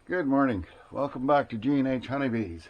Good morning. Welcome back to G&H Honey Bees.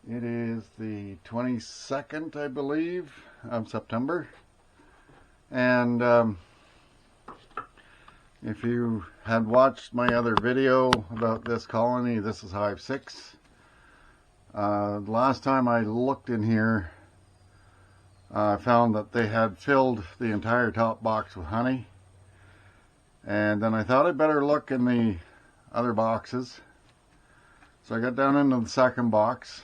It is the 22nd, I believe, of September. And if you had watched my other video about this colony, this is Hive 6. Last time I looked in here, I found that they had filled the entire top box with honey. And then I thought I'd better look in the other boxes. So I got down into the second box,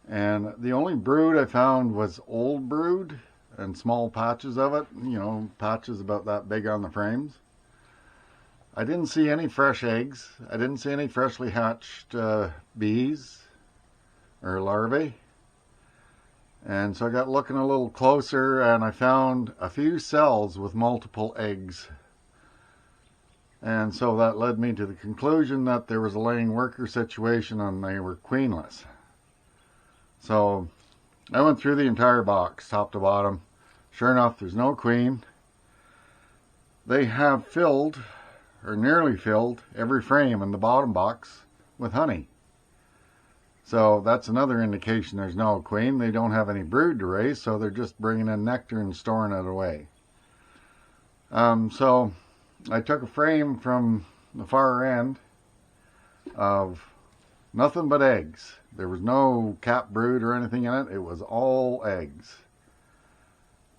and the only brood I found was old brood and small patches of it, you know, patches about that big on the frames. I didn't see any fresh eggs. I didn't see any freshly hatched bees or larvae. And so I got looking a little closer, and I found a few cells with multiple eggs. And so that led me to the conclusion that there was a laying worker situation and they were queenless. So I went through the entire box, top to bottom. Sure enough, there's no queen. They have filled, or nearly filled, every frame in the bottom box with honey. So that's another indication there's no queen. They don't have any brood to raise, so they're just bringing in nectar and storing it away. So I took a frame from the far end of nothing but eggs. There was no cap brood or anything in it. It was all eggs.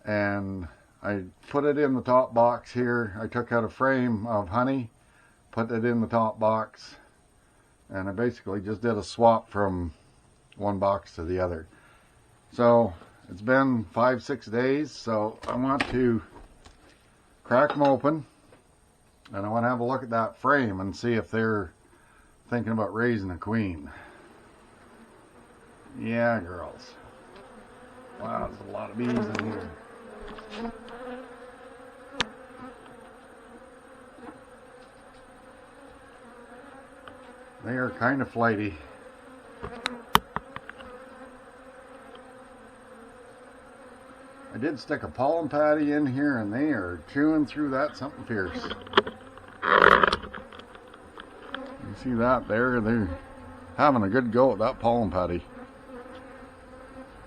And I put it in the top box here. I took out a frame of honey, put it in the top box, and I basically just did a swap from one box to the other. So it's been 5-6 days, so I want to crack them open. And I want to have a look at that frame and see if they're thinking about raising a queen. Yeah, girls. Wow, there's a lot of bees in here. They are kind of flighty. I did stick a pollen patty in here, and they are chewing through that something fierce. You see that there? They're having a good go at that pollen patty.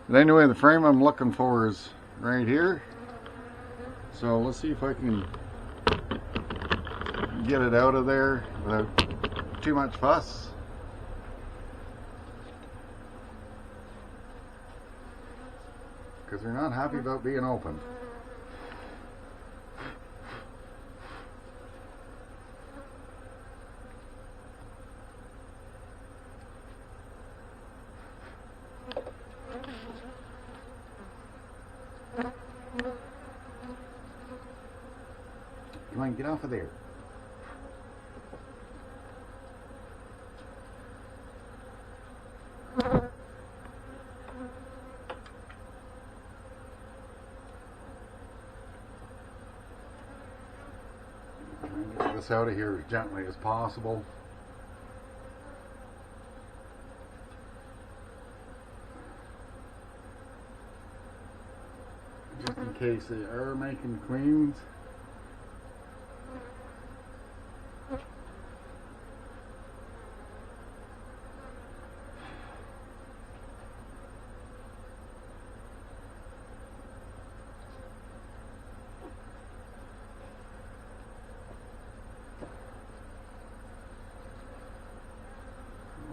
But anyway, the frame I'm looking for is right here. So let's see if I can get it out of there without too much fuss. Because they're not happy about being opened. Come on, get off of there. Get this out of here as gently as possible. Just in case they are making queens.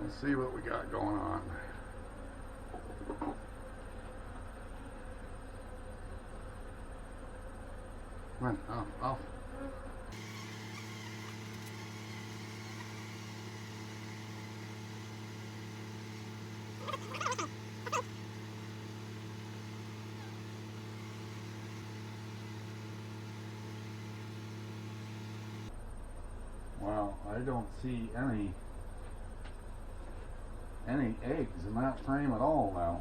Let's see what we got going on. Come on, off. Wow, I don't see any eggs in that frame at all now.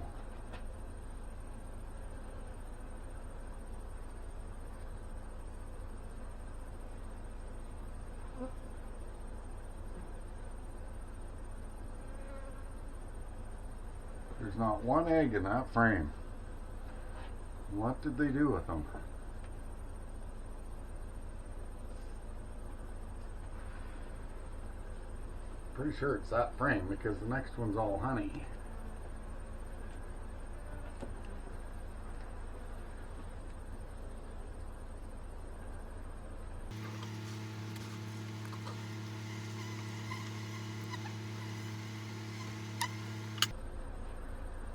There's not one egg in that frame. What did they do with them? Pretty sure it's that frame because the next one's all honey.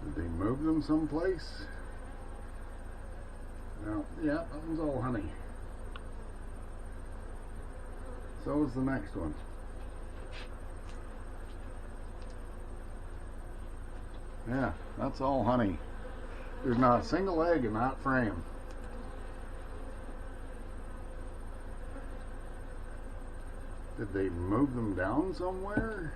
Did they move them someplace? No, yeah, that one's all honey. So is the next one. Yeah, that's all honey. There's not a single egg in that frame. Did they move them down somewhere?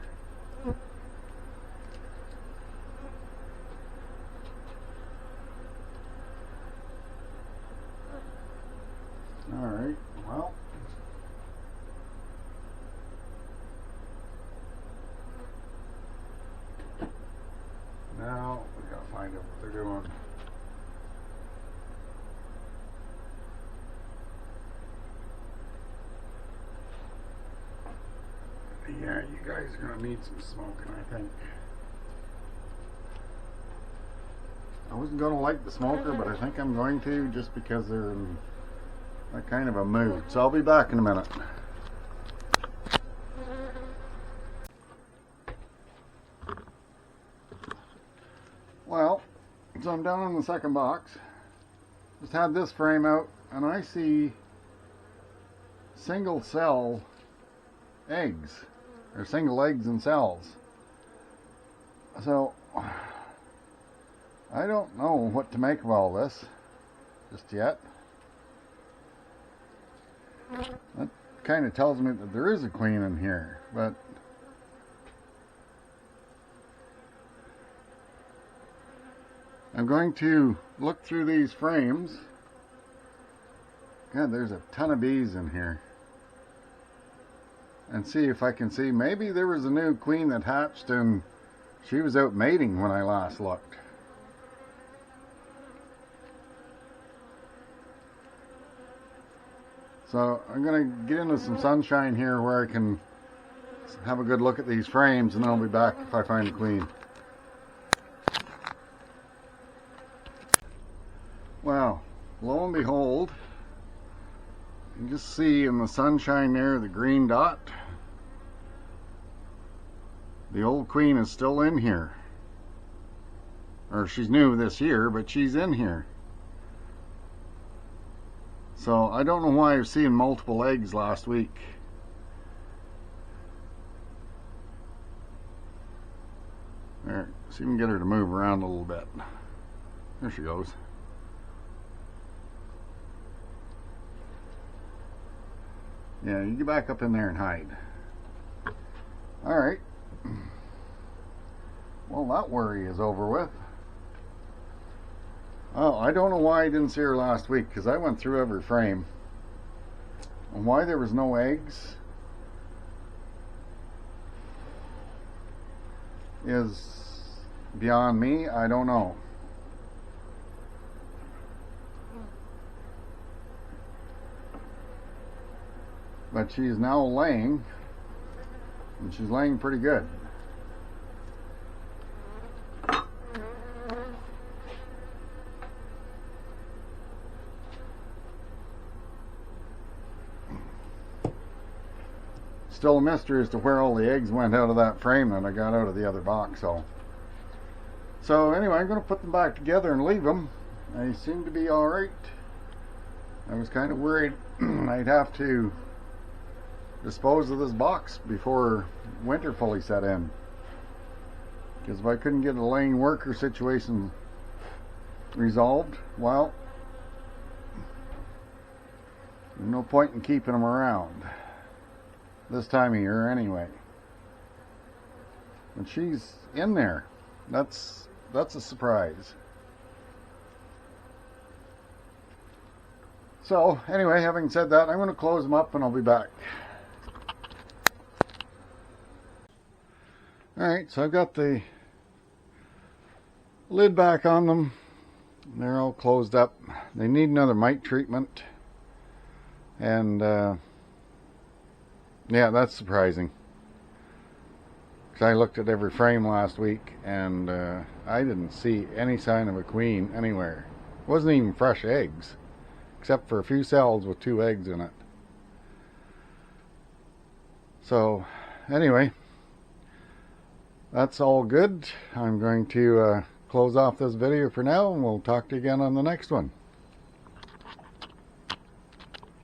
Alright, well. Now we gotta find out what they're doing. Yeah, you guys are gonna need some smoking, I think. I wasn't gonna light the smoker, but I think I'm going to just because they're in that kind of a mood. So I'll be back in a minute. Well, so I'm down in the second box. Just had this frame out and I see single cell eggs, or single eggs and cells. So I don't know what to make of all this just yet. That kind of tells me that there is a queen in here, but I'm going to look through these frames. God, there's a ton of bees in here. And see if I can see, maybe there was a new queen that hatched and she was out mating when I last looked. So I'm going to get into some sunshine here where I can have a good look at these frames, and then I'll be back if I find a queen. Well, lo and behold, you can just see in the sunshine there the green dot. The old queen is still in here. Or she's new this year, but she's in here. So I don't know why I was seeing multiple eggs last week. There, see if we can get her to move around a little bit. There she goes. Yeah, you get back up in there and hide. Alright. Well, that worry is over with. Oh, I don't know why I didn't see her last week, because I went through every frame. And why there was no eggs is beyond me. I don't know. But she's now laying, and she's laying pretty good. Still a mystery as to where all the eggs went out of that frame that I got out of the other box. So anyway, I'm going to put them back together and leave them. They seem to be alright. I was kind of worried I'd have to dispose of this box before winter fully set in, because if I couldn't get a laying worker situation resolved, well, there's no point in keeping them around this time of year anyway. And she's in there. That's a surprise. So anyway, having said that, I'm going to close them up and I'll be back. Alright, so I've got the lid back on them. They're all closed up. They need another mite treatment. And yeah, that's surprising. because I looked at every frame last week and I didn't see any sign of a queen anywhere. It wasn't even fresh eggs, except for a few cells with 2 eggs in it. So anyway, that's all good. I'm going to close off this video for now, and we'll talk to you again on the next one.